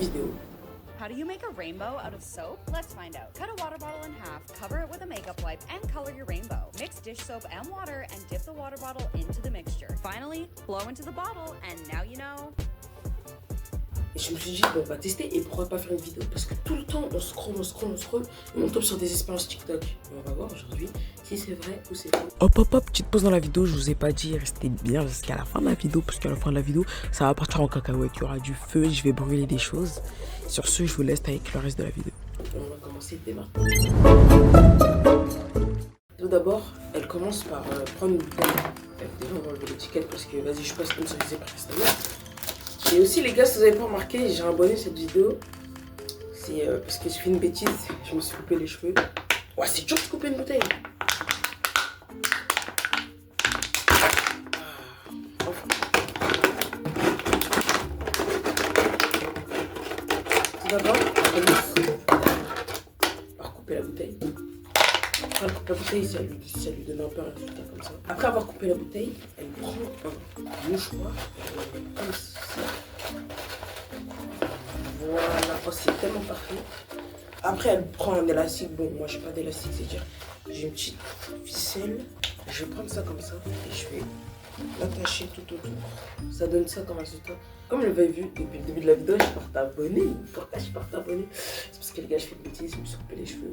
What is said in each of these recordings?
vidéo. How do you make a rainbow out of soap? Let's find out. Cut a water bottle in half, cover it with a makeup wipe, and color your rainbow. Mix dish soap and water and dip the water bottle into the mixture. Finally, blow into the bottle and now you know. Et je me suis dit, bon, on va tester et pourquoi pas faire une vidéo. Parce que tout le temps, on scroll et on tombe sur des expériences TikTok. Et on va voir aujourd'hui si c'est vrai ou c'est faux. Hop, petite pause dans la vidéo. Je vous ai pas dit, restez bien jusqu'à la fin de la vidéo. Parce qu'à la fin de la vidéo, ça va partir en cacahuète. Il y aura du feu, je vais brûler des choses. Sur ce, je vous laisse avec le reste de la vidéo. Et on va commencer dès maintenant. Tout d'abord, elle commence par prendre une bouteille. Déjà, on va enlever l'étiquette parce que, vas-y, je suis pas sponsorisée par Instagram. Et aussi les gars, si vous n'avez pas remarqué, j'ai abonné cette vidéo. C'est parce que j'ai fait une bêtise, je me suis coupé les cheveux. Ouais, c'est dur de couper une bouteille. Enfin. Tout d'abord, elle commence par couper la bouteille. Après elle coupe la bouteille, ça lui donne un peu un résultat comme ça. Après avoir coupé la bouteille, elle prend un mouchoir comme ça. Voilà, oh, c'est tellement parfait. Après, elle prend un élastique. Bon, moi, j'ai pas d'élastique, c'est-à-dire j'ai une petite ficelle. Je vais prendre ça comme ça et je vais l'attacher tout autour. Ça donne ça comme résultat. Comme je l'avais vu depuis le début de la vidéo, je pars t'abonner. Pourquoi je pars t'abonner? C'est parce que les gars, je fais une bêtise, je me suis coupé les cheveux.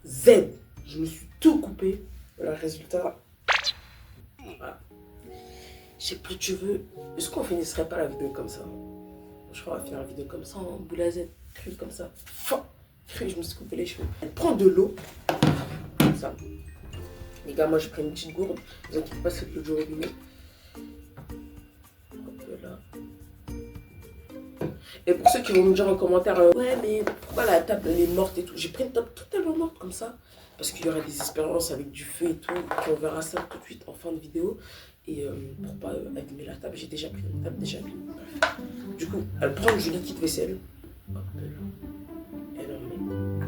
Z, je me suis tout coupé. Voilà, résultat. Voilà. J'ai plus de cheveux. Est-ce qu'on finirait pas la vidéo comme ça? Je crois qu'on va finir la vidéo comme ça, en boule à Z, cru comme ça. Cru, je me suis coupé les cheveux. Elle prend de l'eau, comme ça. Les gars, moi, je prends une petite gourde. Ne vous inquiétez pas, c'est le jour robinet. Hop là. Et pour ceux qui vont me dire en commentaire, ouais, mais pourquoi la table elle est morte et tout? J'ai pris une table totalement morte comme ça. Parce qu'il y aura des expériences avec du feu et tout. Et on verra ça tout de suite en fin de vidéo. Et pour pas abîmer la table, j'ai déjà pris une table déjà abîmée. Du coup, elle prend du liquide vaisselle. Hop, elle en met.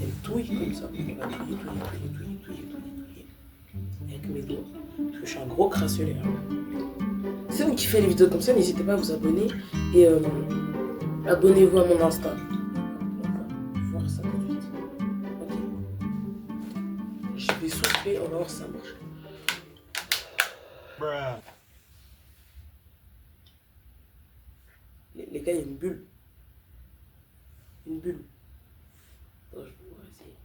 Elle touille comme ça. On va touiller. Avec mes doigts. Parce que je suis un gros crasseux, Si vous kiffez les vidéos comme ça, n'hésitez pas à vous abonner. Et abonnez-vous à mon Insta. On va voir ça tout de suite. Ok. Je vais souffler, on va voir si ça marche. Les gars, il y a une bulle. Une bulle. Attends, je vais essayer.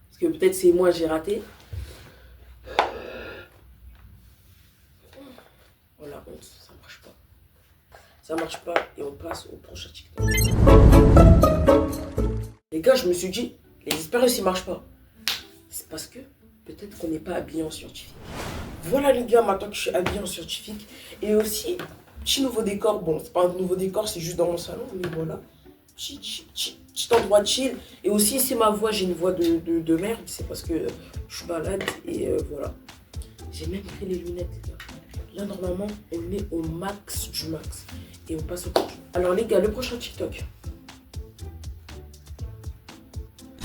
Parce que peut-être c'est moi, j'ai raté. Oh la honte, ça marche pas. Ça marche pas et on passe au prochain TikTok. Les gars, je me suis dit, les expériences, ils marchent pas. C'est parce que peut-être qu'on n'est pas habillé en scientifique. Voilà les gars, maintenant que je suis habillé en scientifique. Et aussi, petit nouveau décor. Bon, c'est pas un nouveau décor, c'est juste dans mon salon. Mais voilà. Petit endroit chill. Et aussi, c'est ma voix. J'ai une voix de merde. C'est parce que je suis malade. Et voilà. J'ai même pris les lunettes, les gars. Là, normalement, on est au max du max. Et on passe au prochain. Alors les gars, le prochain TikTok.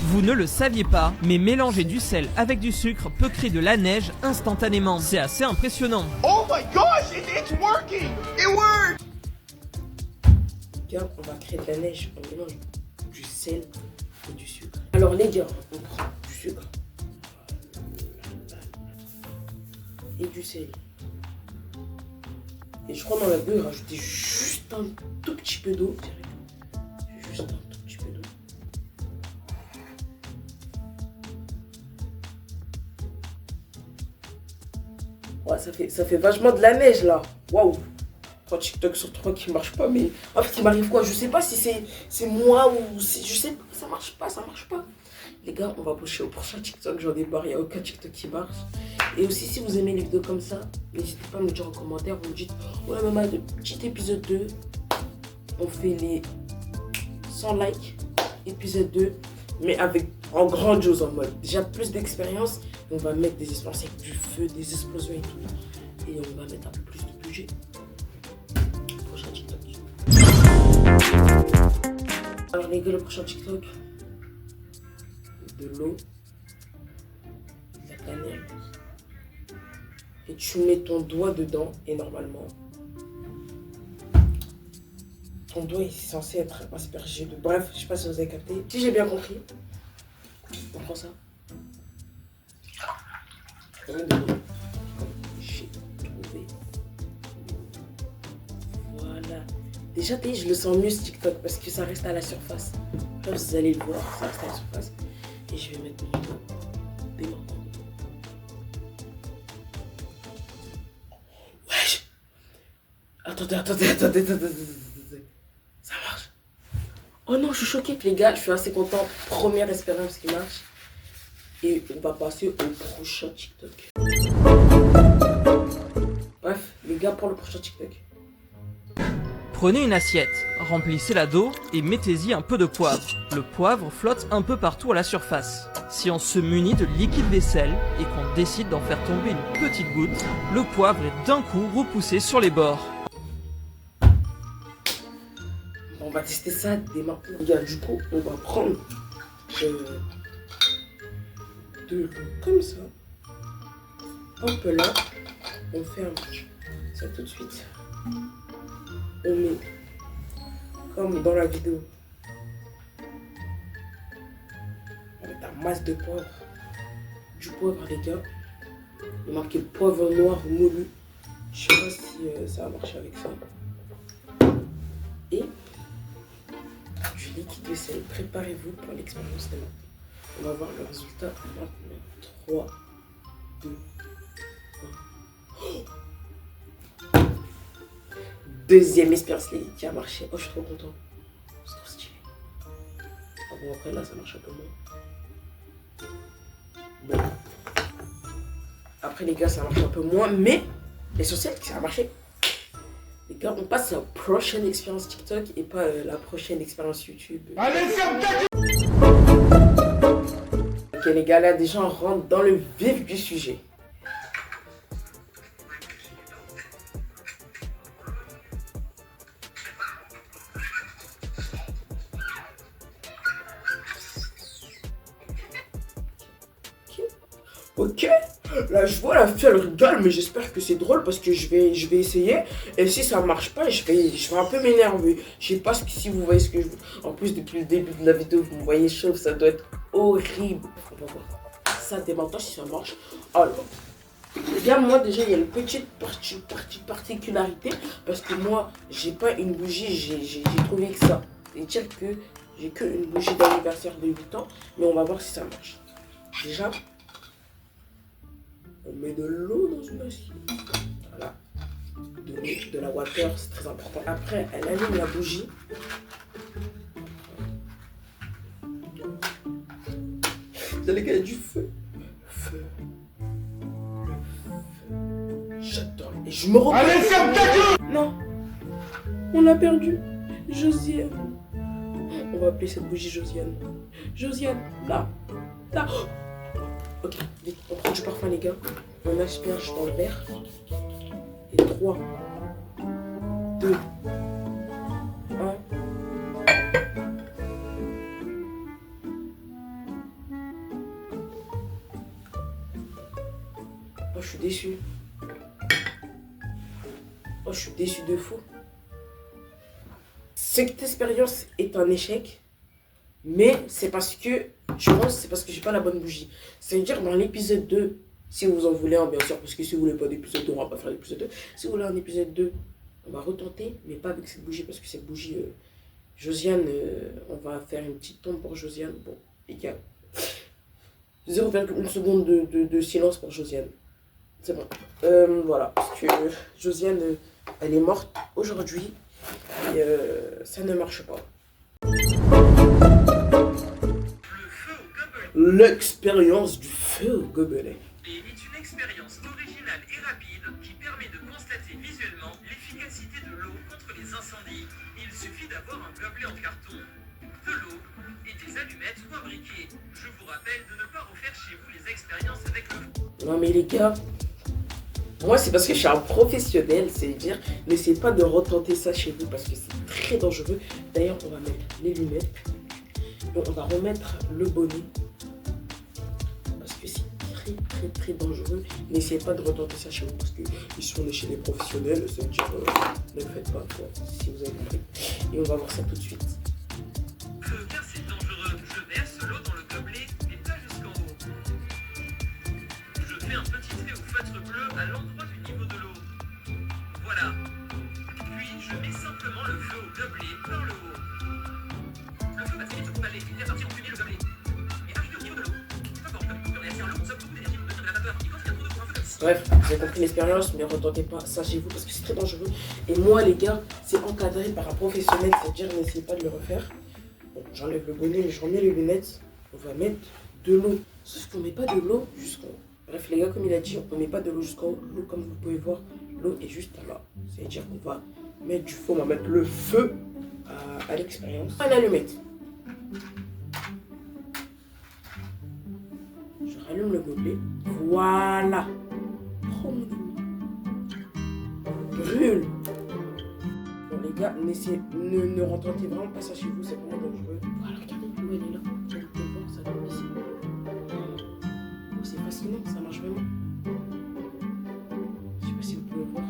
Vous ne le saviez pas, mais mélanger du sel avec du sucre peut créer de la neige instantanément. C'est assez impressionnant. Oh my gosh, it's working! It worked! Les gars, on va créer de la neige. On mélange du sel et du sucre. Alors les gars, on prend du sucre et du sel. Et je crois dans la bulle, rajouter juste un tout petit peu d'eau. Juste un tout petit peu d'eau. Ouais, ça fait vachement de la neige là. Waouh. 3 TikTok sur 3 qui marchent pas, mais en fait il m'arrive quoi? Je sais pas si c'est moi ou si je sais pas, ça marche pas. Les gars, on va pousser au prochain TikTok, j'en ai marre, il n'y a aucun TikTok qui marche. Et aussi si vous aimez les vidéos comme ça, n'hésitez pas à me dire en commentaire, vous me dites ouais maman, de petit épisode 2, on fait les 100 likes, épisode 2, mais avec en grandiose en mode. Déjà plus d'expérience, on va mettre des expériences avec du feu, des explosions et tout. Et on va mettre un peu plus de budget. Prochain TikTok. Alors les gars, le prochain TikTok. De l'eau, de la cannelle. Et tu mets ton doigt dedans et normalement, ton doigt est censé être aspergé de... Bref, je sais pas si vous avez capté. Si j'ai bien compris, on prend ça. J'ai trouvé. Voilà. Déjà, je le sens mieux ce TikTok parce que ça reste à la surface. Là, vous allez le voir, ça reste à la surface. Et je vais mettre mon doigt dès maintenant. Wesh! Attendez. Ça marche. Oh non, je suis choquée. Les gars, je suis assez content. Première expérience qui marche. Et on va passer au prochain TikTok. Bref, les gars, pour le prochain TikTok. Prenez une assiette, remplissez-la d'eau et mettez-y un peu de poivre. Le poivre flotte un peu partout à la surface. Si on se munit de liquide vaisselle et qu'on décide d'en faire tomber une petite goutte, le poivre est d'un coup repoussé sur les bords. On va tester ça dès maintenant. Les gars, du coup, on va prendre de l'eau comme ça. Hop là, on ferme ça tout de suite. On met comme dans la vidéo. On met ta masse de poivre. Du poivre, les gars. Il est marqué poivre noir moulu. Je sais pas si ça va marcher avec ça. Et du liquide vaisselle. Préparez-vous pour l'expérience de maintenant. On va voir le résultat maintenant. 3, 2, 1. Deuxième expérience qui a marché. Oh, je suis trop content. C'est trop stylé. Ah bon, après là, ça marche un peu moins. Bon. Après, les gars, ça marche un peu moins. Mais l'essentiel, c'est que ça a marché. Les gars, on passe à la prochaine expérience TikTok et pas la prochaine expérience YouTube. Allez, ferme ta gueule! Ok, les gars, là, déjà, on rentre dans le vif du sujet. Ok, là je vois la fille elle rigole, mais j'espère que c'est drôle parce que je vais essayer. Et si ça marche pas, je vais un peu m'énerver. Je sais pas si vous voyez ce que je veux. En plus, depuis le début de la vidéo, vous me voyez chauve, ça doit être horrible. On va voir ça dès maintenant si ça marche. Alors, les gars, moi déjà il y a une petite particularité parce que moi j'ai pas une bougie, j'ai trouvé que ça. C'est-à-dire que j'ai que une bougie d'anniversaire de 8 ans, mais on va voir si ça marche. Déjà, on met de l'eau dans une assiette. Voilà. De l'eau, de la water, c'est très important. Après, elle allume la bougie. Vous allez gagner du feu. Le feu. J'adore. Et je me repose. Allez, ferme ta gueule! Non. On l'a perdu. Josiane. On va appeler cette bougie Josiane. Josiane, là. Là. Ok, vite, on prend du parfum les gars, on asperge dans le verre. Et 3, 2, 1. Oh, je suis déçu. Oh, je suis déçu de fou. Cette expérience est un échec. Mais c'est parce que, je pense, c'est parce que j'ai pas la bonne bougie. C'est-à-dire dans l'épisode 2, si vous en voulez un, bien sûr, parce que si vous voulez pas d'épisode 2, on va pas faire l'épisode 2. Si vous voulez un épisode 2, on va retenter, mais pas avec cette bougie, parce que cette bougie, Josiane, on va faire une petite tombe pour Josiane. Bon, les gars, 0,1 seconde de silence pour Josiane. C'est bon. Voilà, parce que Josiane, elle est morte aujourd'hui, et ça ne marche pas. L'expérience du feu au gobelet. Est une expérience originale et rapide qui permet de constater visuellement l'efficacité de l'eau contre les incendies. Il suffit d'avoir un gobelet en carton, de l'eau et des allumettes ou un briquet. Je vous rappelle de ne pas refaire chez vous les expériences avec le... Non mais les gars, moi c'est parce que je suis un professionnel, c'est-à-dire n'essayez pas de retenter ça chez vous parce que c'est très dangereux. D'ailleurs on va mettre les lunettes, et on va remettre le bonnet. Très dangereux. N'essayez pas de retenter ça chez vous parce que ici on est chez les professionnels, ça veut dire ne le faites pas quoi, si vous avez compris. Et on va voir ça tout de suite. Car c'est dangereux. Je verse l'eau dans le gobelet, mais pas jusqu'en haut. Je fais un petit trait au feutre bleu à l'endroit du niveau de l'eau. Voilà. Puis je mets simplement le feu au gobelet par le haut. Le feu va très vite se propager et faire partir en fumée le gobelet. Et arrivé au niveau de l'eau, pas fort, comme réagir à l'eau consomme beaucoup d'énergie pour devenir de la vapeur. Et quand il y a trop d'eau pour un feu comme ça, Bref, vous avez compris l'expérience, mais retentez pas ça chez vous parce que c'est très dangereux. Et moi, les gars, c'est encadré par un professionnel, c'est-à-dire n'essayez pas de le refaire. Bon, j'enlève le bonnet, mais je remets les lunettes. On va mettre de l'eau. Sauf qu'on met pas de l'eau jusqu'en haut. Bref, les gars, comme il a dit, on ne met pas de l'eau jusqu'en haut. L'eau, comme vous pouvez voir, l'eau est juste là. C'est-à-dire qu'on va mettre du feu, on va mettre le feu à l'expérience. Un allumette. Je rallume le gobelet. Voilà. Oh mon Dieu. Brûle. Bon les gars, ne retentez vraiment pas ça chez vous, c'est vraiment dangereux. Voilà, regardez, l'eau elle est là. Vous pouvez voir, ça tombe ici. Oh, c'est fascinant, ça marche vraiment. Je sais pas si vous pouvez voir.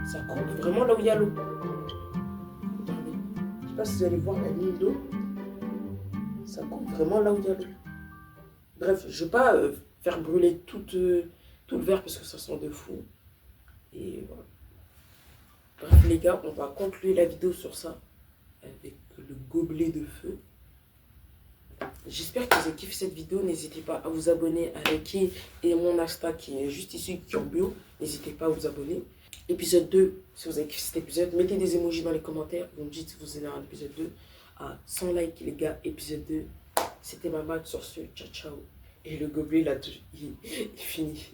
Ça coupe vraiment là où il y a l'eau. Regardez. Je sais pas si vous allez voir la ligne d'eau. Ça coupe vraiment là où il y a l'eau. Bref, je vais pas faire brûler tout le verre parce que ça sent de fou. Et voilà. Bref les gars, on va conclure la vidéo sur ça. Avec le gobelet de feu. J'espère que vous avez kiffé cette vidéo. N'hésitez pas à vous abonner, à liker. Et mon Insta qui est juste ici, qui est en bio. N'hésitez pas à vous abonner. Épisode 2, si vous avez kiffé cet épisode, mettez des emojis dans les commentaires. Vous me dites si vous aimez un épisode 2. À 100 likes les gars, épisode 2. C'était Mamad sur ce. Ciao ciao. Et le gobelet là, il finit.